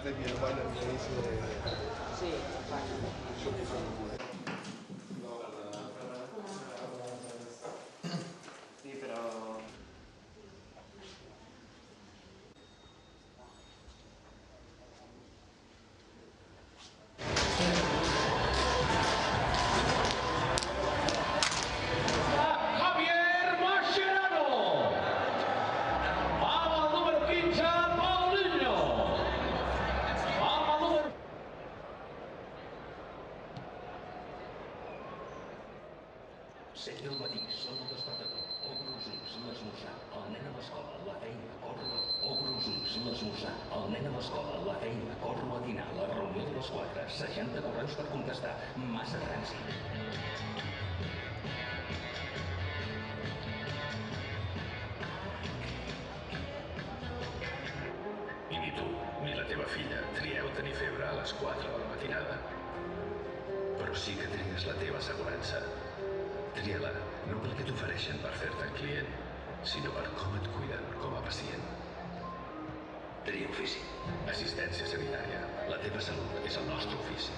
Hace mi hermano el inicio de... Sí, sí, pero... Senyor Matí, som el despertador. Obro els ulls, l'esmorzar. El nen a l'escola, la feina, corro. Obro els ulls, l'esmorzar. El nen a l'escola, la feina, corro a dinar. La reunió de les 4, 60 correus per contestar. Massa trànsit. I ni tu, ni la teva filla trieu tenir febre a les 4 de la matinada. Però sí que tries la teva assegurança. Tria-la, no pel que t'ofereixen per fer-te client, sinó per com et cuiden com a pacient. Tria ofici. Assistència sanitària. La teva salut és el nostre ofici.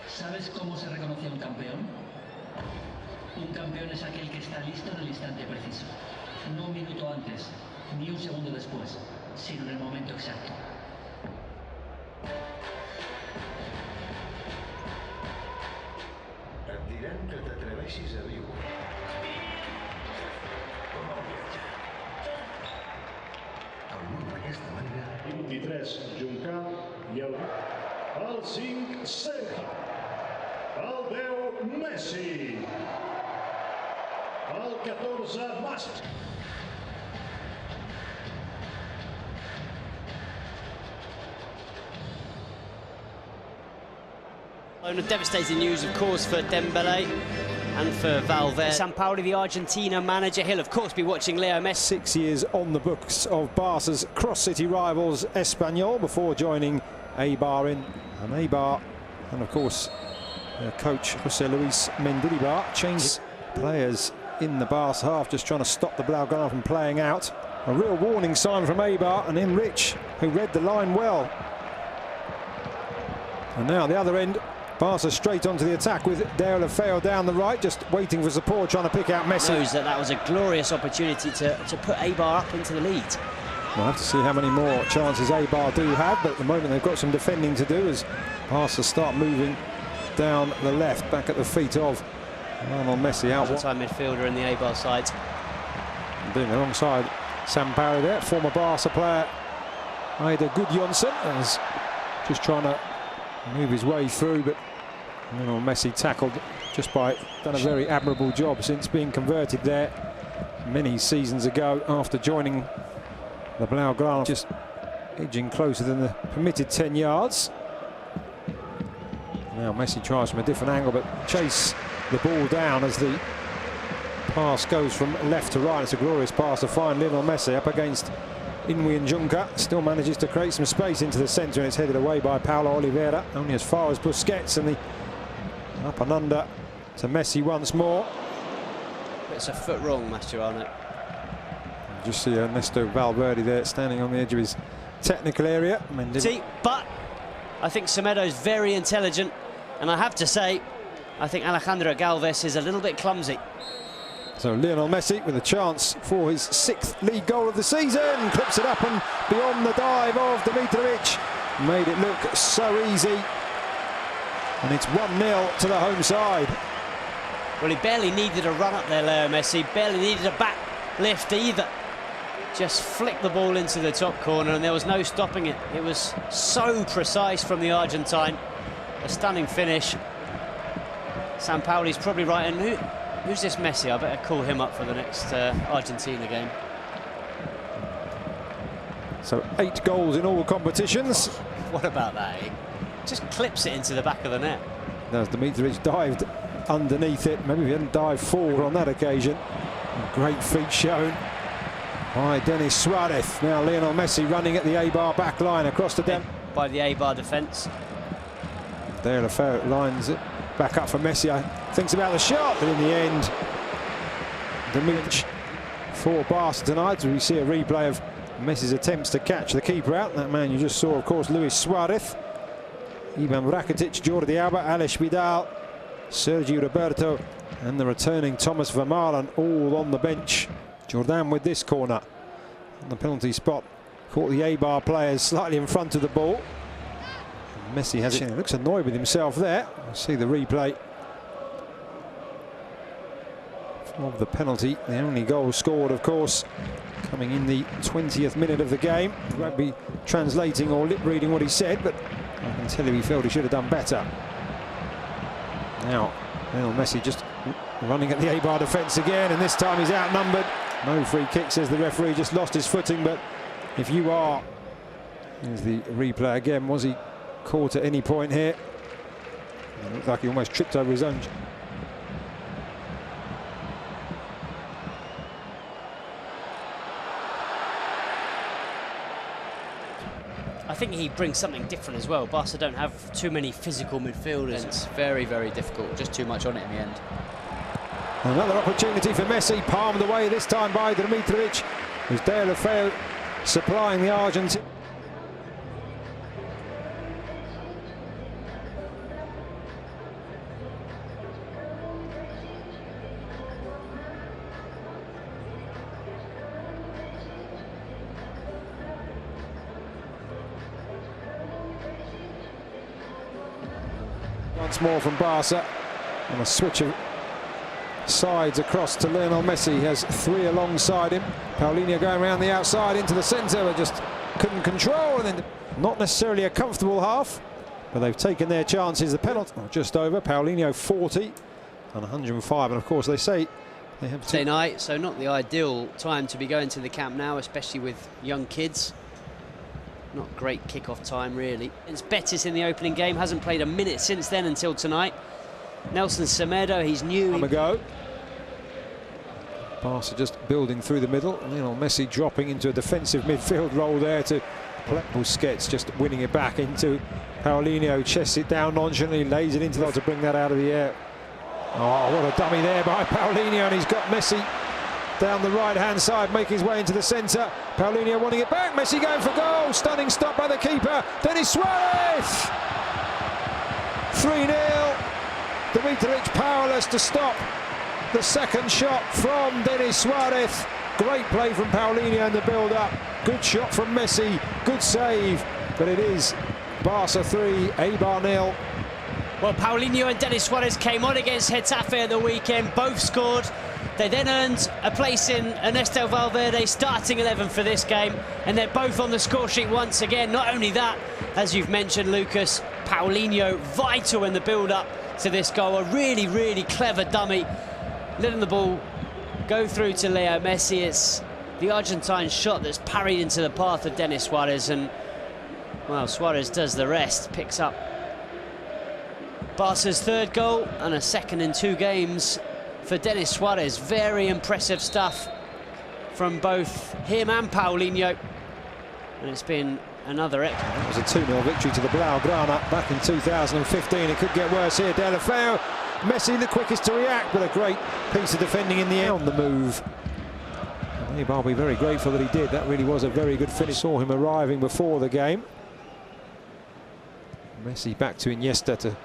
¿Sabes cómo se reconoce a un campeón? Un campeón es aquel que está listo en el instante preciso. No un minuto antes, ni un segundo después, sino en el momento exacto. Et diran que t'atreveixis a viure. Com el viatge. El món d'aquesta manera... 23, Juncà, i el 5, Sergio. El 10, Messi. El 14, Mas. Devastating news, of course, for Dembele and for Valverde. Sampaoli, the Argentina manager, he'll of course be watching Leo Messi. 6 years on the books of Barca's cross-city rivals Espanyol before joining Eibar in. And Eibar, and of course, their coach José Luis Mendilibar, changed players in the Barca half, just trying to stop the Blaugrana from playing out. A real warning sign from Eibar, and Enrich, who read the line well. And now the other end, Barca straight onto the attack with Deulofeu down the right, just waiting for support, trying to pick out Messi. Knows that was a glorious opportunity to put Eibar up into the lead. We'll have to see how many more chances Eibar do have, but at the moment they've got some defending to do as Barca start moving down the left, back at the feet of Lionel Messi. Out Time midfielder in the Eibar side. Doing alongside Sampaoli there, former Barca player Ida Gudjonsson, is just trying to move his way through, but Lionel Messi tackled just by, done a very admirable job since being converted there many seasons ago after joining the Blaugrana, just edging closer than the permitted 10 yards. Now Messi tries from a different angle, but chase the ball down as the pass goes from left to right. It's a glorious pass to find Lionel Messi up against Inwi and Junca. Still manages to create some space into the centre, and it's headed away by Paulo Oliveira, only as far as Busquets, and the up and under to Messi once more. It's a foot wrong, Mascherano. Just see Ernesto Valverde there standing on the edge of his technical area. But I think Semedo's very intelligent, and I have to say, I think Alejandro Galvez is a little bit clumsy. So Lionel Messi with a chance for his 6th league goal of the season. Clips it up and beyond the dive of Dimitrovic. Made it look so easy. And it's 1-0 to the home side. Well, he barely needed a run up there, Leo Messi. Barely needed a back lift either. Just flicked the ball into the top corner, and there was no stopping it. It was so precise from the Argentine. A stunning finish. Sampaoli's probably right. And who's this Messi? I better call him up for the next Argentina game. So 8 goals in all competitions. What about that? He just clips it into the back of the net. As Dimitrovic dived underneath it. Maybe he hadn't dived forward on that occasion. Great feet shown by Denis Suarez. Now Lionel Messi running at the Eibar back line across the by the Eibar defence. There, Lefebvre lines it back up for Messi. Thinks about the shot, but in the end, Dimic for Barca tonight. We see a replay of Messi's attempts to catch the keeper out. That man you just saw, of course, Luis Suarez, Ivan Rakitic, Jordi Alba, Alex Vidal, Sergio Roberto, and the returning Thomas Vermaelen, all on the bench. Jordan with this corner on the penalty spot. Caught the Eibar players slightly in front of the ball. Messi has it. Looks annoyed with himself there. We'll see the replay of the penalty. The only goal scored, of course, coming in the 20th minute of the game. Won't be translating or lip reading what he said, but I can tell you he felt he should have done better. Now, Lionel Messi just running at the Eibar defence again, and this time he's outnumbered. No free kick, says the referee. Just lost his footing, but if you are, here's the replay again. Was he caught at any point here? It looked like he almost tripped over his own. I think he brings something different as well. Barca don't have too many physical midfielders. It's very, very difficult. Just too much on it in the end. Another opportunity for Messi, palmed away this time by Dimitrovic. Who's there, Lefebvre supplying the Argentine. Once more from Barca, and a switch of sides across to Lionel Messi. He has three alongside him. Paulinho going around the outside into the centre, but just couldn't control. And then not necessarily a comfortable half, but they've taken their chances. The penalty just over. Paulinho 40 and 105, and of course they say they have Tuesday night, so not the ideal time to be going to the Camp Nou, especially with young kids. Not great kick-off time, really. It's Betis in the opening game, hasn't played a minute since then until tonight. Nelson Semedo, he's new. Time ago. Barca just building through the middle. Lionel Messi dropping into a defensive midfield role there to Busquets, just winning it back into Paulinho. Chests it down nonchalantly, lays it into the to bring that out of the air. Oh, what a dummy there by Paulinho, and he's got Messi down the right-hand side, making his way into the centre. Paulinho wanting it back. Messi going for goal. Stunning stop by the keeper. Denis Suarez. 3-0. Dimitrovic powerless to stop the second shot from Denis Suarez. Great play from Paulinho in the build-up. Good shot from Messi. Good save. But it is Barca 3, Eibar 0. Well, Paulinho and Denis Suarez came on against Getafe at the weekend. Both scored. They then earned a place in Ernesto Valverde's starting 11 for this game, and they're both on the score sheet once again. Not only that, as you've mentioned, Lucas, Paulinho vital in the build-up to this goal. A really, really clever dummy, letting the ball go through to Leo Messi. It's the Argentine shot that's parried into the path of Denis Suarez, and, well, Suarez does the rest, picks up Barca's third goal and a second in 2 games for Denis Suarez. Very impressive stuff from both him and Paulinho. And it's been another excellent. That was a 2-0 victory to the Blaugrana back in 2015. It could get worse here. De La Feu, Messi the quickest to react, but a great piece of defending in the end. On the move. Maybe I'll be very grateful that he did. That really was a very good finish. Saw him arriving before the game. Messi back to Iniesta, to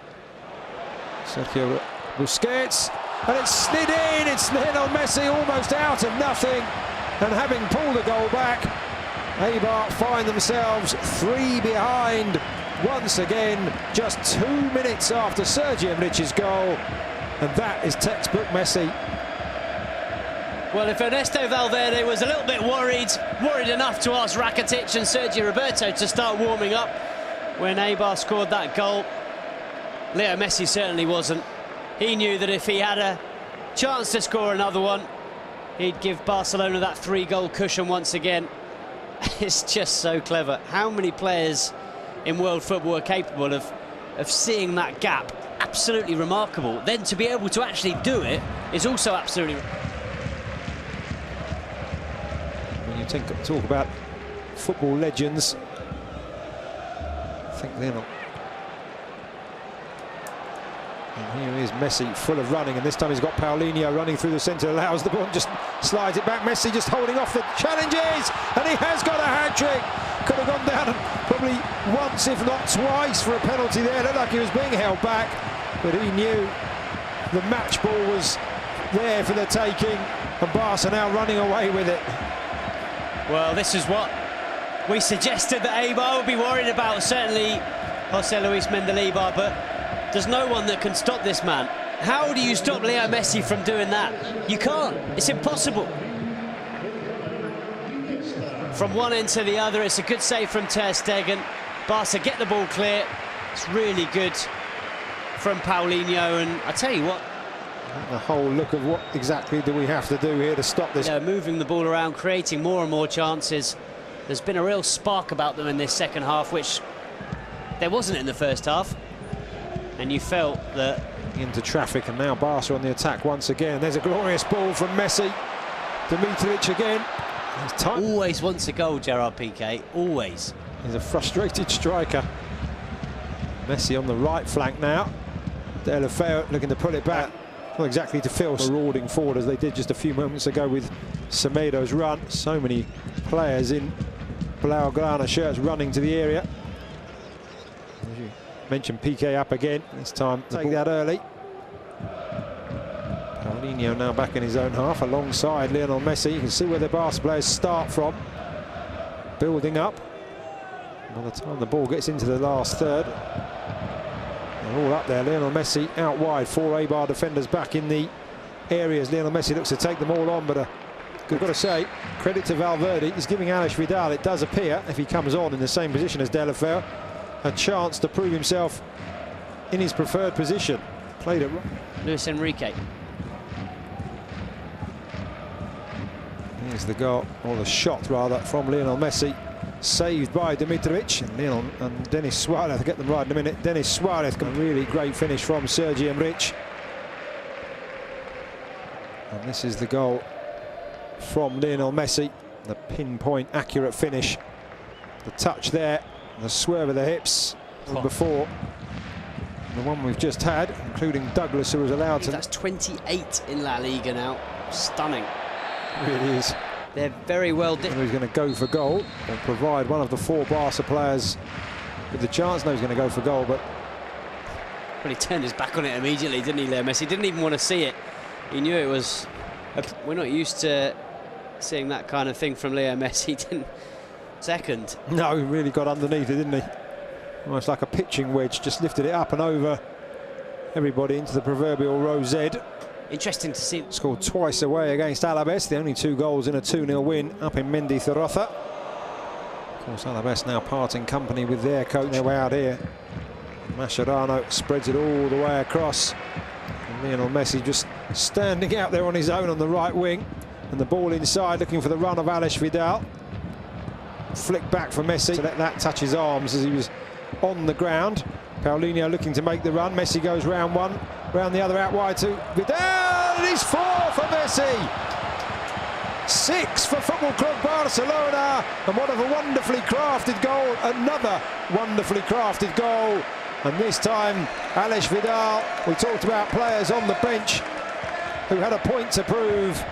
Sergio Busquets. And it's slid in. It's Lionel Messi almost out of nothing. And having pulled the goal back, Eibar find themselves 3 behind once again, just 2 minutes after Sergio Mlic's goal. And that is textbook Messi. Well, if Ernesto Valverde was a little bit worried enough to ask Rakitic and Sergio Roberto to start warming up when Eibar scored that goal, Leo Messi certainly wasn't. He knew that if he had a chance to score another one, he'd give Barcelona that 3-goal cushion once again. It's just so clever. How many players in world football are capable of seeing that gap? Absolutely remarkable. Then to be able to actually do it is also absolutely... When you talk about football legends, I think Lionel. And here is Messi, full of running, and this time he's got Paulinho running through the centre, allows the ball, just slides it back. Messi just holding off the challenges, and he has got a hat-trick. Could have gone down probably once, if not twice, for a penalty there. Looked like he was being held back, but he knew the match ball was there for the taking, and Barca now running away with it. Well, this is what we suggested that Eibar would be worried about, certainly Jose Luis Mendilibar, but there's no one that can stop this man. How do you stop Leo Messi from doing that? You can't. It's impossible. From one end to the other, it's a good save from Ter Stegen. Barca get the ball clear. It's really good from Paulinho, and I tell you what, the whole look of what exactly do we have to do here to stop this. Moving the ball around, creating more and more chances. There's been a real spark about them in this second half, which there wasn't in the first half. And you felt that... Into traffic, and now Barca on the attack once again. There's a glorious ball from Messi. Dimitrovic again. Always wants a goal, Gerard Piqué, always. He's a frustrated striker. Messi on the right flank now. Deulofeu looking to pull it back. Not exactly to feel marauding forward as they did just a few moments ago with Semedo's run. So many players in Blaugrana shirts running to the area. As you mentioned, Piqué up again. This time, take that early. Paulinho now back in his own half alongside Lionel Messi. You can see where the Barca players start from. Building up. By the time the ball gets into the last third, they're all up there. Lionel Messi out wide. 4 Eibar defenders back in the areas. Lionel Messi looks to take them all on, but I've got to say, credit to Valverde. He's giving Alex Vidal, it does appear, if he comes on in the same position as Deulofeu, a chance to prove himself in his preferred position. Played it. Luis Enrique. Here's the goal, or the shot rather, from Lionel Messi. Saved by Dimitrovic, and Lionel and Denis Suarez, I'll get them right in a minute. Denis Suarez, a really great finish from Sergi Emrich. And this is the goal from Lionel Messi. The pinpoint accurate finish. The touch there, the swerve of the hips before. The one we've just had, including Douglas, who was allowed to... That's 28 in La Liga now. Stunning. It really is. They're very well... Who's going to go for goal or provide one of the 4 Barca players with the chance? No, he's going to go for goal, but... Well, he turned his back on it immediately, didn't he, Leo Messi? He didn't even want to see it. He knew it was... We're not used to seeing that kind of thing from Leo Messi. He didn't... Second. No, he really got underneath it, didn't he? Almost like a pitching wedge, just lifted it up and over everybody into the proverbial row Z. Interesting to see. Scored twice away against Alaves, the only 2 goals in a 2-0 win up in Mendizorroza. Of course, Alaves now parting company with their coach. Their way out here. Mascherano spreads it all the way across. And Lionel Messi just standing out there on his own on the right wing. And the ball inside, looking for the run of Alex Vidal. Flick back for Messi to let that touch his arms as he was on the ground. Paulinho looking to make the run. Messi goes round one, round the other, out wide to Vidal, and he's 4 for Messi. 6 for Football Club Barcelona, and what a wonderfully crafted goal. Another wonderfully crafted goal, and this time Alex Vidal. We talked about players on the bench who had a point to prove.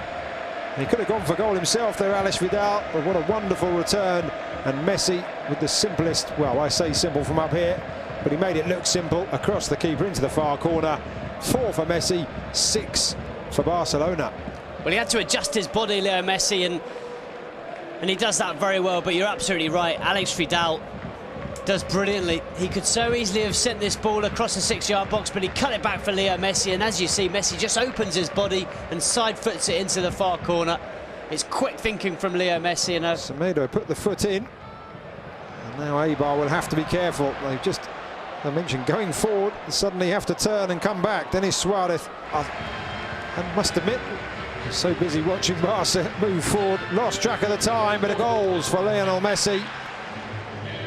He could have gone for goal himself there, Alex Vidal, but what a wonderful return. And Messi with the simplest, well, I say simple from up here, but he made it look simple across the keeper into the far corner. 4 for Messi, 6 for Barcelona. Well, he had to adjust his body, Leo Messi, and he does that very well, but you're absolutely right. Alex Vidal does brilliantly. He could so easily have sent this ball across the 6-yard box, but he cut it back for Leo Messi, and as you see, Messi just opens his body and side foots it into the far corner. It's quick thinking from Leo Messi. And Semedo put the foot in, and now Eibar will have to be careful. They've just, I mentioned, going forward, suddenly have to turn and come back. Denis Suarez, I must admit, was so busy watching Barca move forward, lost track of the time, but a goals for Lionel Messi.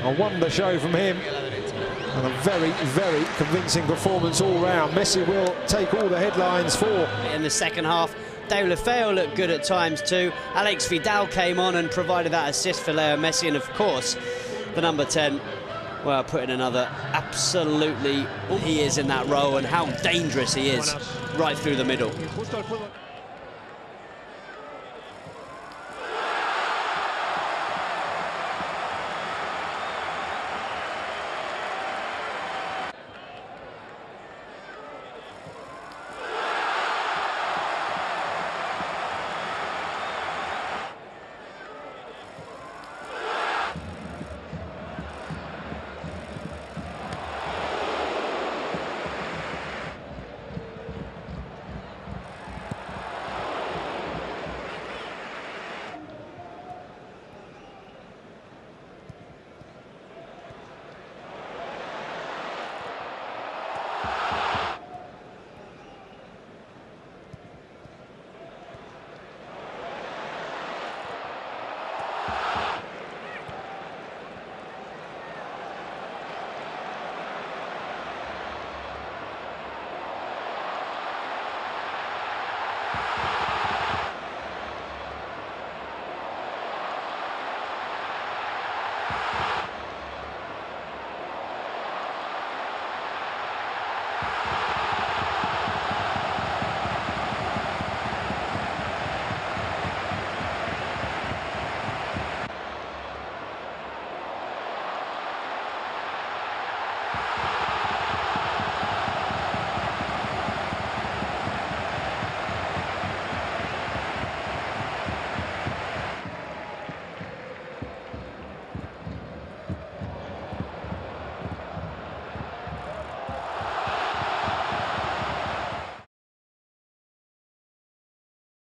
A wonder show from him, and a very, very convincing performance all round. Messi will take all the headlines for. In the second half, Deulofeu looked good at times too. Alex Vidal came on and provided that assist for Leo Messi, and of course, the number 10, well, putting another absolutely, he is in that role, and how dangerous he is right through the middle.